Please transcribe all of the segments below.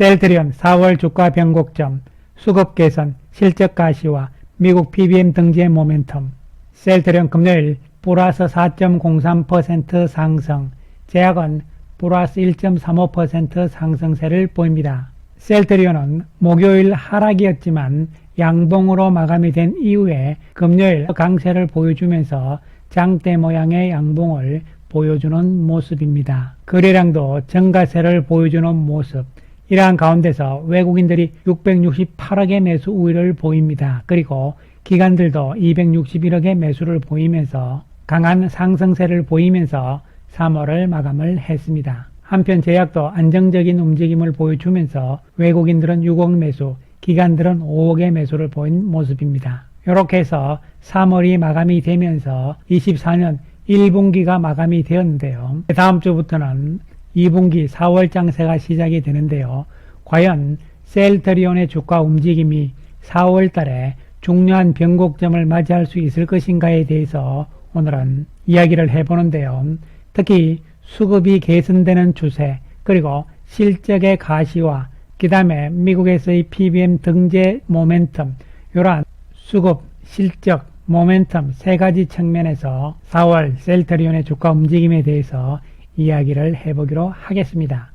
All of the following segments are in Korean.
셀트리온 4월 주가 변곡점, 수급 개선, 실적 가시화, 미국 PBM 등지의 모멘텀. 셀트리온 금요일 플러스 4.03% 상승, 제약은 플러스 1.35% 상승세를 보입니다. 셀트리온은 목요일 하락이었지만 양봉으로 마감이 된 이후에 금요일 강세를 보여주면서 장대 모양의 양봉을 보여주는 모습입니다. 거래량도 증가세를 보여주는 모습. 이러한 가운데서 외국인들이 668억의 매수 우위를 보입니다. 그리고 기관들도 261억의 매수를 보이면서 강한 상승세를 보이면서 3월을 마감을 했습니다. 한편 제약도 안정적인 움직임을 보여주면서 외국인들은 6억 매수, 기관들은 5억의 매수를 보인 모습입니다. 이렇게 해서 3월이 마감이 되면서 24년 1분기가 마감이 되었는데요. 다음 주부터는 2분기 4월 장세가 시작이 되는데요. 과연 셀트리온의 주가 움직임이 4월 달에 중요한 변곡점을 맞이할 수 있을 것인가에 대해서 오늘은 이야기를 해보는데요. 특히 수급이 개선되는 추세, 그리고 실적의 가시화, 그 다음에 미국에서의 PBM 등재 모멘텀, 이러한 수급, 실적, 모멘텀 세 가지 측면에서 4월 셀트리온의 주가 움직임에 대해서 이야기를 해보기로 하겠습니다.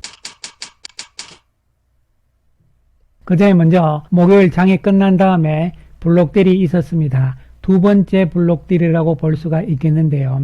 그 전에 먼저 목요일 장이 끝난 다음에 블록딜이 있었습니다. 두 번째 블록딜이라고 볼 수가 있겠는데요.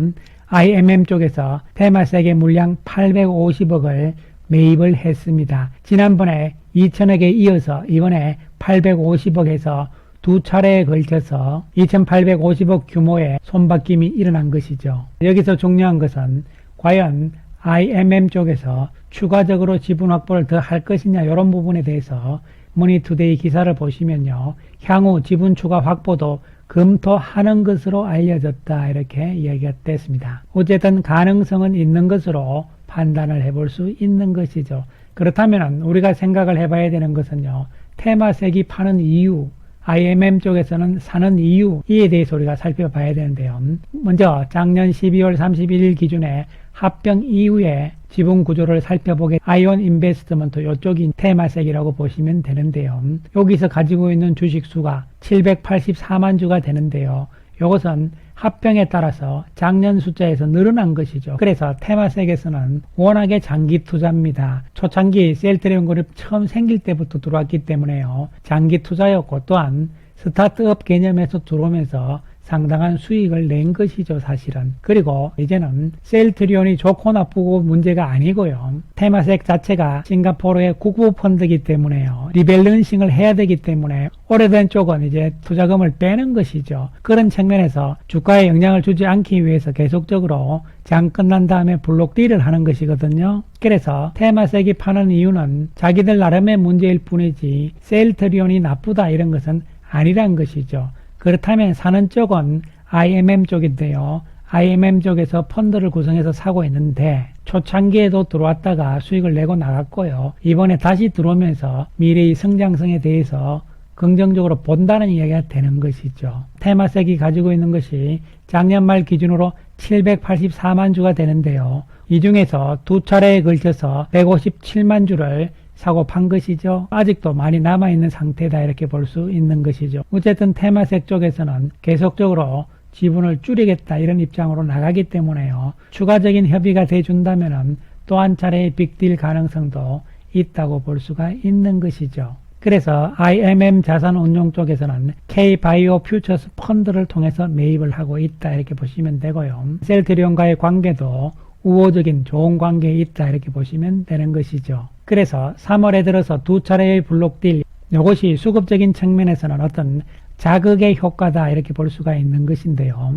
IMM 쪽에서 테마색의 물량 850억을 매입을 했습니다. 지난번에 2000억에 이어서 이번에 850억에서 두 차례에 걸쳐서 2850억 규모의 손바뀜이 일어난 것이죠. 여기서 중요한 것은 과연 IMM 쪽에서 추가적으로 지분 확보를 더 할 것이냐, 이런 부분에 대해서 머니투데이 기사를 보시면요, 향후 지분 추가 확보도 검토하는 것으로 알려졌다, 이렇게 이야기가 됐습니다. 어쨌든 가능성은 있는 것으로 판단을 해볼 수 있는 것이죠. 그렇다면 우리가 생각을 해봐야 되는 것은요, 테마색이 파는 이유, IMM 쪽에서는 사는 이유, 이에 대해서 우리가 살펴봐야 되는데요. 먼저 작년 12월 31일 기준에 합병 이후에 지분 구조를 살펴보게 아이온 인베스트먼트, 이쪽이 테마색이라고 보시면 되는데요. 여기서 가지고 있는 주식 수가 784만 주가 되는데요. 이것은 합병에 따라서 작년 숫자에서 늘어난 것이죠. 그래서 테마색에서는 워낙에 장기 투자입니다. 초창기 셀트리온 그룹 처음 생길 때부터 들어왔기 때문에요. 장기 투자였고, 또한 스타트업 개념에서 들어오면서 상당한 수익을 낸 것이죠, 사실은. 그리고 이제는 셀트리온이 좋고 나쁘고 문제가 아니고요. 테마색 자체가 싱가포르의 국부 펀드이기 때문에요. 리밸런싱을 해야 되기 때문에 오래된 쪽은 이제 투자금을 빼는 것이죠. 그런 측면에서 주가에 영향을 주지 않기 위해서 계속적으로 장 끝난 다음에 블록딜을 하는 것이거든요. 그래서 테마색이 파는 이유는 자기들 나름의 문제일 뿐이지 셀트리온이 나쁘다 이런 것은 아니란 것이죠. 그렇다면 사는 쪽은 IMM 쪽인데요. IMM 쪽에서 펀드를 구성해서 사고 있는데 초창기에도 들어왔다가 수익을 내고 나갔고요. 이번에 다시 들어오면서 미래의 성장성에 대해서 긍정적으로 본다는 이야기가 되는 것이죠. 테마색이 가지고 있는 것이 작년 말 기준으로 784만 주가 되는데요. 이 중에서 두 차례에 걸쳐서 157만 주를 사고 판 것이죠. 아직도 많이 남아있는 상태다, 이렇게 볼 수 있는 것이죠. 어쨌든 테마색 쪽에서는 계속적으로 지분을 줄이겠다, 이런 입장으로 나가기 때문에요. 추가적인 협의가 돼준다면 또 한 차례의 빅딜 가능성도 있다고 볼 수가 있는 것이죠. 그래서 IMM 자산운용 쪽에서는 K-바이오 퓨처스 펀드를 통해서 매입을 하고 있다, 이렇게 보시면 되고요. 셀트리온과의 관계도 우호적인 좋은 관계에 있다, 이렇게 보시면 되는 것이죠. 그래서 3월에 들어서 두 차례의 블록딜, 이것이 수급적인 측면에서는 어떤 자극의 효과다, 이렇게 볼 수가 있는 것인데요.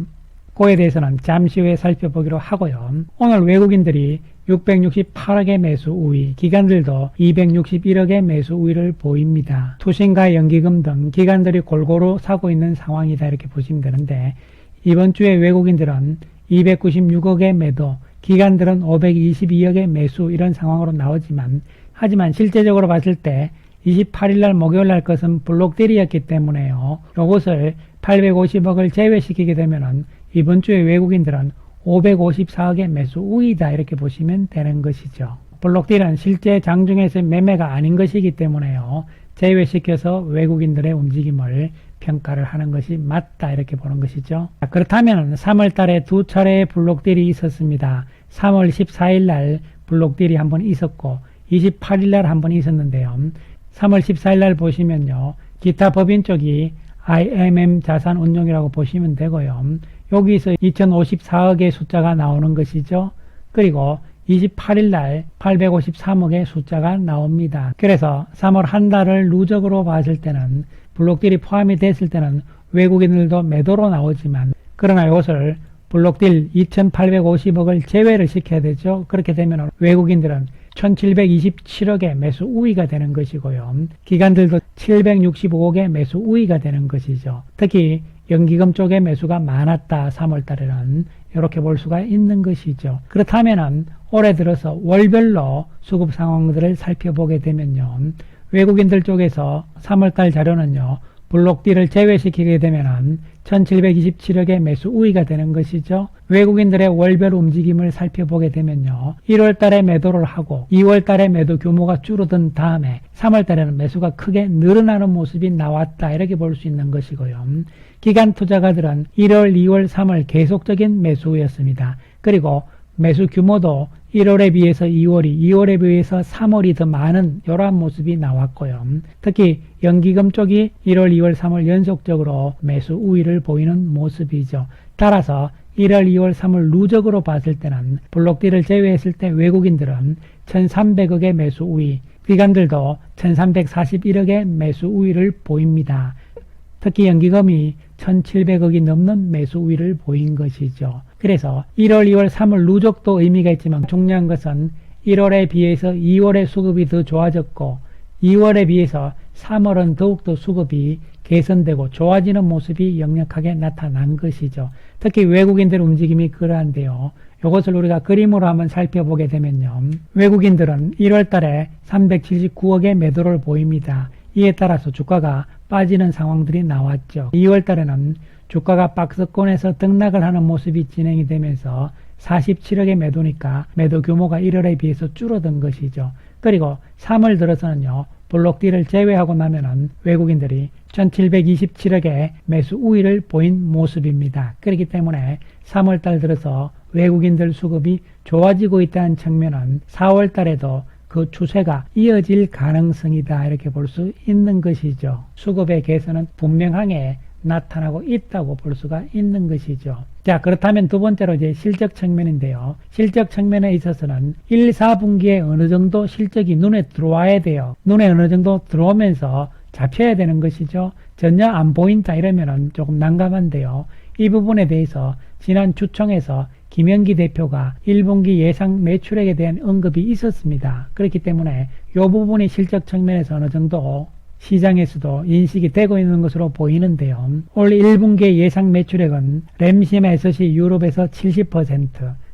그에 대해서는 잠시 후에 살펴보기로 하고요. 오늘 외국인들이 668억의 매수 우위, 기관들도 261억의 매수 우위를 보입니다. 투신과 연기금 등 기관들이 골고루 사고 있는 상황이다, 이렇게 보시면 되는데, 이번 주에 외국인들은 296억의 매도, 기관들은 522억의 매수, 이런 상황으로 나오지만, 하지만 실제적으로 봤을 때 28일날 목요일날 것은 블록딜이었기 때문에요. 이것을 850억을 제외시키게 되면은 이번 주에 외국인들은 554억의 매수 우위다, 이렇게 보시면 되는 것이죠. 블록딜은 실제 장중에서의 매매가 아닌 것이기 때문에요. 제외시켜서 외국인들의 움직임을 평가를 하는 것이 맞다 이렇게 보는 것이죠. 그렇다면 3월 달에 두 차례의 블록딜이 있었습니다. 3월 14일 날 블록딜이 한 번 있었고 28일 날 한 번 있었는데요. 3월 14일 날 보시면요. 기타 법인 쪽이 IMM 자산운용이라고 보시면 되고요. 여기서 2054억의 숫자가 나오는 것이죠. 그리고 28일 날 853억의 숫자가 나옵니다. 그래서 3월 한 달을 누적으로 봤을 때는 블록딜이 포함이 됐을 때는 외국인들도 매도로 나오지만 그러나 이것을 블록딜 2850억을 제외를 시켜야 되죠. 그렇게 되면 외국인들은 1727억의 매수 우위가 되는 것이고요. 기관들도 765억의 매수 우위가 되는 것이죠. 특히 연기금 쪽의 매수가 많았다. 3월 달에는 이렇게 볼 수가 있는 것이죠. 그렇다면 올해 들어서 월별로 수급 상황들을 살펴보게 되면요. 외국인들 쪽에서 3월달 자료는요. 블록딜을 제외시키게 되면 1727억의 매수 우위가 되는 것이죠. 외국인들의 월별 움직임을 살펴보게 되면요. 1월달에 매도를 하고 2월달에 매도 규모가 줄어든 다음에 3월달에는 매수가 크게 늘어나는 모습이 나왔다. 이렇게 볼 수 있는 것이고요. 기관 투자가들은 1월, 2월, 3월 계속적인 매수였습니다. 그리고 매수 규모도 1월에 비해서 2월이, 2월에 비해서 3월이 더 많은 이러한 모습이 나왔고요. 특히 연기금 쪽이 1월, 2월, 3월 연속적으로 매수 우위를 보이는 모습이죠. 따라서 1월, 2월, 3월 누적으로 봤을 때는 블록딜을 제외했을 때 외국인들은 1300억의 매수 우위, 기관들도 1341억의 매수 우위를 보입니다. 특히 연기금이 1700억이 넘는 매수 우위를 보인 것이죠. 그래서 1월, 2월, 3월 누적도 의미가 있지만 중요한 것은 1월에 비해서 2월의 수급이 더 좋아졌고 2월에 비해서 3월은 더욱더 수급이 개선되고 좋아지는 모습이 역력하게 나타난 것이죠. 특히 외국인들 움직임이 그러한데요. 이것을 우리가 그림으로 한번 살펴보게 되면요. 외국인들은 1월 달에 379억의 매도를 보입니다. 이에 따라서 주가가 빠지는 상황들이 나왔죠. 2월 달에는 주가가 박스권에서 등락을 하는 모습이 진행이 되면서 47억의 매도니까 매도 규모가 1월에 비해서 줄어든 것이죠. 그리고 3월 들어서는요. 블록딜을 제외하고 나면은 외국인들이 1727억의 매수 우위를 보인 모습입니다. 그렇기 때문에 3월 달 들어서 외국인들 수급이 좋아지고 있다는 측면은 4월 달에도 그 추세가 이어질 가능성이다 이렇게 볼 수 있는 것이죠. 수급의 개선은 분명하게 나타나고 있다고 볼 수가 있는 것이죠. 자, 그렇다면 두 번째로 이제 실적 측면인데요. 실적 측면에 있어서는 1, 4분기에 어느 정도 실적이 눈에 들어와야 돼요. 눈에 어느 정도 들어오면서 잡혀야 되는 것이죠. 전혀 안 보인다 이러면은 조금 난감한데요. 이 부분에 대해서 지난 주총에서 김영기 대표가 1분기 예상 매출액에 대한 언급이 있었습니다. 그렇기 때문에 이 부분이 실적 측면에서 어느 정도 시장에서도 인식이 되고 있는 것으로 보이는데요. 올 1분기의 예상 매출액은 램시마 SC 유럽에서 70%,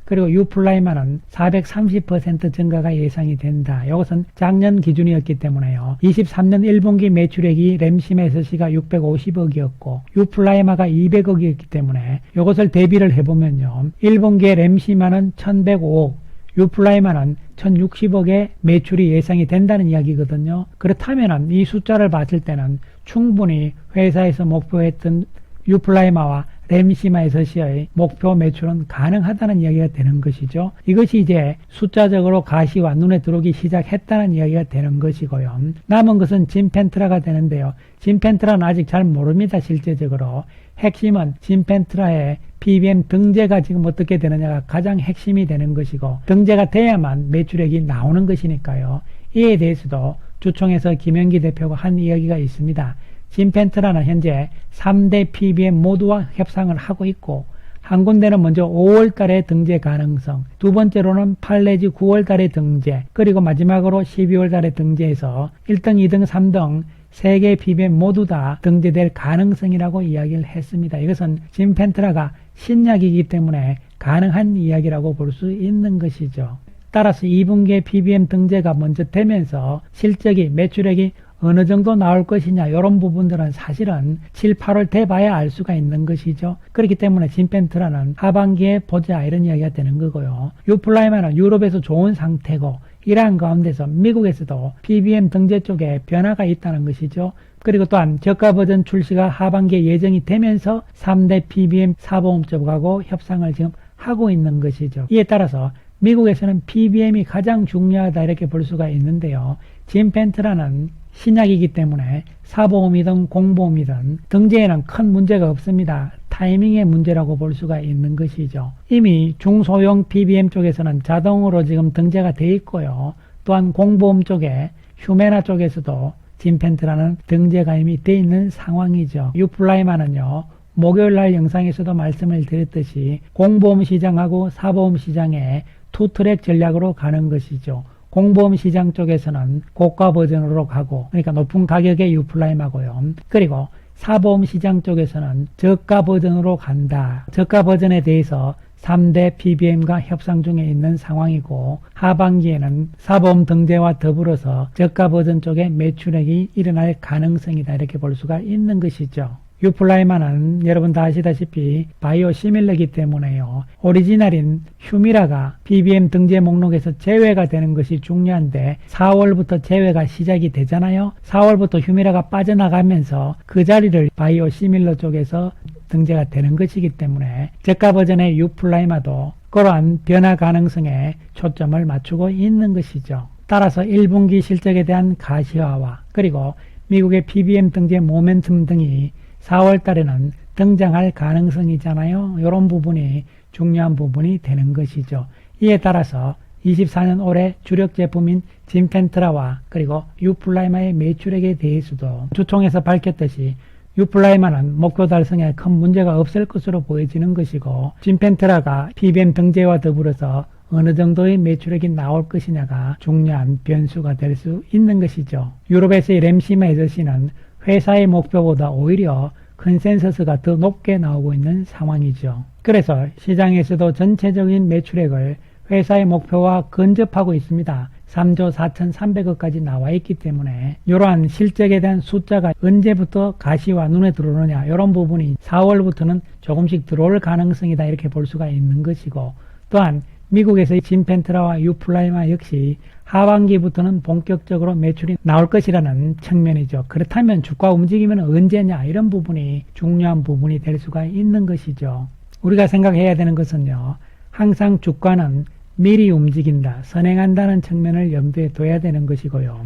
그리고 유플라이마는 430% 증가가 예상이 된다. 이것은 작년 기준이었기 때문에요. 23년 1분기 매출액이 램시마 SC가 650억이었고 유플라이마가 200억이었기 때문에 이것을 대비를 해보면요. 1분기에 램시마는 1105억, 유플라이마는 1060억의 매출이 예상이 된다는 이야기거든요. 그렇다면 이 숫자를 봤을 때는 충분히 회사에서 목표했던 유플라이마와 램시마 SC의 목표 매출은 가능하다는 이야기가 되는 것이죠. 이것이 이제 숫자적으로 가시와 눈에 들어오기 시작했다는 이야기가 되는 것이고요. 남은 것은 진펜트라가 되는데요. 진펜트라는 아직 잘 모릅니다. 실제적으로. 핵심은 진펜트라의 PBM 등재가 지금 어떻게 되느냐가 가장 핵심이 되는 것이고 등재가 돼야만 매출액이 나오는 것이니까요. 이에 대해서도 주총에서 김영기 대표가 한 이야기가 있습니다. 진펜트라는 현재 3대 PBM 모두와 협상을 하고 있고 한 군데는 먼저 5월 달에 등재 가능성, 두 번째로는 8 내지 9월 달에 등재, 그리고 마지막으로 12월 달에 등재해서 1등, 2등, 3등 3개 PBM 모두 다 등재될 가능성이라고 이야기를 했습니다. 이것은 진펜트라가 신약이기 때문에 가능한 이야기라고 볼 수 있는 것이죠. 따라서 2분기에 PBM 등재가 먼저 되면서 실적이 매출액이 어느 정도 나올 것이냐 이런 부분들은 사실은 7, 8월 돼봐야 알 수가 있는 것이죠. 그렇기 때문에 진펜트라는 하반기에 보자 이런 이야기가 되는 거고요. 유플라이만은 유럽에서 좋은 상태고 이러한 가운데서 미국에서도 PBM 등재 쪽에 변화가 있다는 것이죠. 그리고 또한 저가 버전 출시가 하반기에 예정이 되면서 3대 PBM 사보험쪽하고 협상을 지금 하고 있는 것이죠. 이에 따라서 미국에서는 PBM이 가장 중요하다 이렇게 볼 수가 있는데요. 진펜트라는 신약이기 때문에 사보험이든 공보험이든 등재에는 큰 문제가 없습니다. 타이밍의 문제라고 볼 수가 있는 것이죠. 이미 중소형 PBM 쪽에서는 자동으로 지금 등재가 돼 있고요. 또한 공보험 쪽에 휴메나 쪽에서도 진펜트라는 등재가 이미 돼 있는 상황이죠. 유플라이만은요. 목요일날 영상에서도 말씀을 드렸듯이 공보험 시장하고 사보험 시장에 투트랙 전략으로 가는 것이죠. 공보험 시장 쪽에서는 고가 버전으로 가고 그러니까 높은 가격의 유플라임하고요. 그리고 사보험 시장 쪽에서는 저가 버전으로 간다. 저가 버전에 대해서 3대 PBM과 협상 중에 있는 상황이고 하반기에는 사보험 등재와 더불어서 저가 버전 쪽에 매출액이 일어날 가능성이다 이렇게 볼 수가 있는 것이죠. 유플라이만은 여러분 다 아시다시피 바이오 시밀러이기 때문에요. 오리지널인 휴미라가 PBM 등재 목록에서 제외가 되는 것이 중요한데 4월부터 제외가 시작이 되잖아요. 4월부터 휴미라가 빠져나가면서 그 자리를 바이오 시밀러 쪽에서 등재가 되는 것이기 때문에 저가 버전의 유플라이마도 그러한 변화 가능성에 초점을 맞추고 있는 것이죠. 따라서 1분기 실적에 대한 가시화와 그리고 미국의 PBM 등재 모멘텀 등이 4월 달에는 등장할 가능성이잖아요. 이런 부분이 중요한 부분이 되는 것이죠. 이에 따라서 24년 올해 주력 제품인 진펜트라와 그리고 유플라이마의 매출액에 대해서도 주총에서 밝혔듯이 유플라이마는 목표 달성에 큰 문제가 없을 것으로 보여지는 것이고 진펜트라가 PBM 등재와 더불어서 어느 정도의 매출액이 나올 것이냐가 중요한 변수가 될 수 있는 것이죠. 유럽에서의 램시마 에저씨는 회사의 목표보다 오히려 컨센서스가 더 높게 나오고 있는 상황이죠. 그래서 시장에서도 전체적인 매출액을 회사의 목표와 근접하고 있습니다. 3조 4,300억까지 나와 있기 때문에 이러한 실적에 대한 숫자가 언제부터 가시와 눈에 들어오느냐 이런 부분이 4월부터는 조금씩 들어올 가능성이다 이렇게 볼 수가 있는 것이고 또한 미국에서의 진펜트라와 유플라이마 역시 하반기부터는 본격적으로 매출이 나올 것이라는 측면이죠. 그렇다면 주가 움직이면 언제냐 이런 부분이 중요한 부분이 될 수가 있는 것이죠. 우리가 생각해야 되는 것은요. 항상 주가는 미리 움직인다, 선행한다는 측면을 염두에 둬야 되는 것이고요.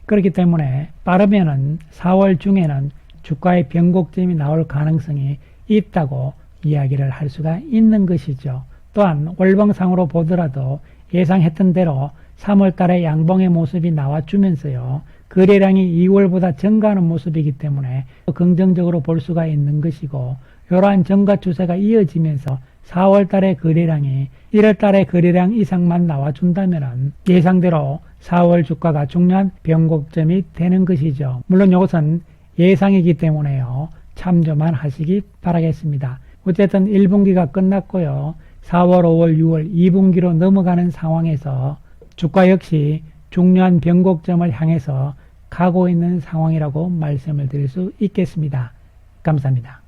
그렇기 때문에 빠르면은 4월 중에는 주가의 변곡점이 나올 가능성이 있다고 이야기를 할 수가 있는 것이죠. 또한 월봉상으로 보더라도 예상했던 대로 3월 달에 양봉의 모습이 나와주면서요. 거래량이 2월보다 증가하는 모습이기 때문에 긍정적으로 볼 수가 있는 것이고 이러한 증가 추세가 이어지면서 4월 달의 거래량이 1월 달의 거래량 이상만 나와준다면 예상대로 4월 주가가 중요한 변곡점이 되는 것이죠. 물론 이것은 예상이기 때문에요. 참조만 하시기 바라겠습니다. 어쨌든 1분기가 끝났고요. 4월, 5월, 6월 2분기로 넘어가는 상황에서 주가 역시 중요한 변곡점을 향해서 가고 있는 상황이라고 말씀을 드릴 수 있겠습니다. 감사합니다.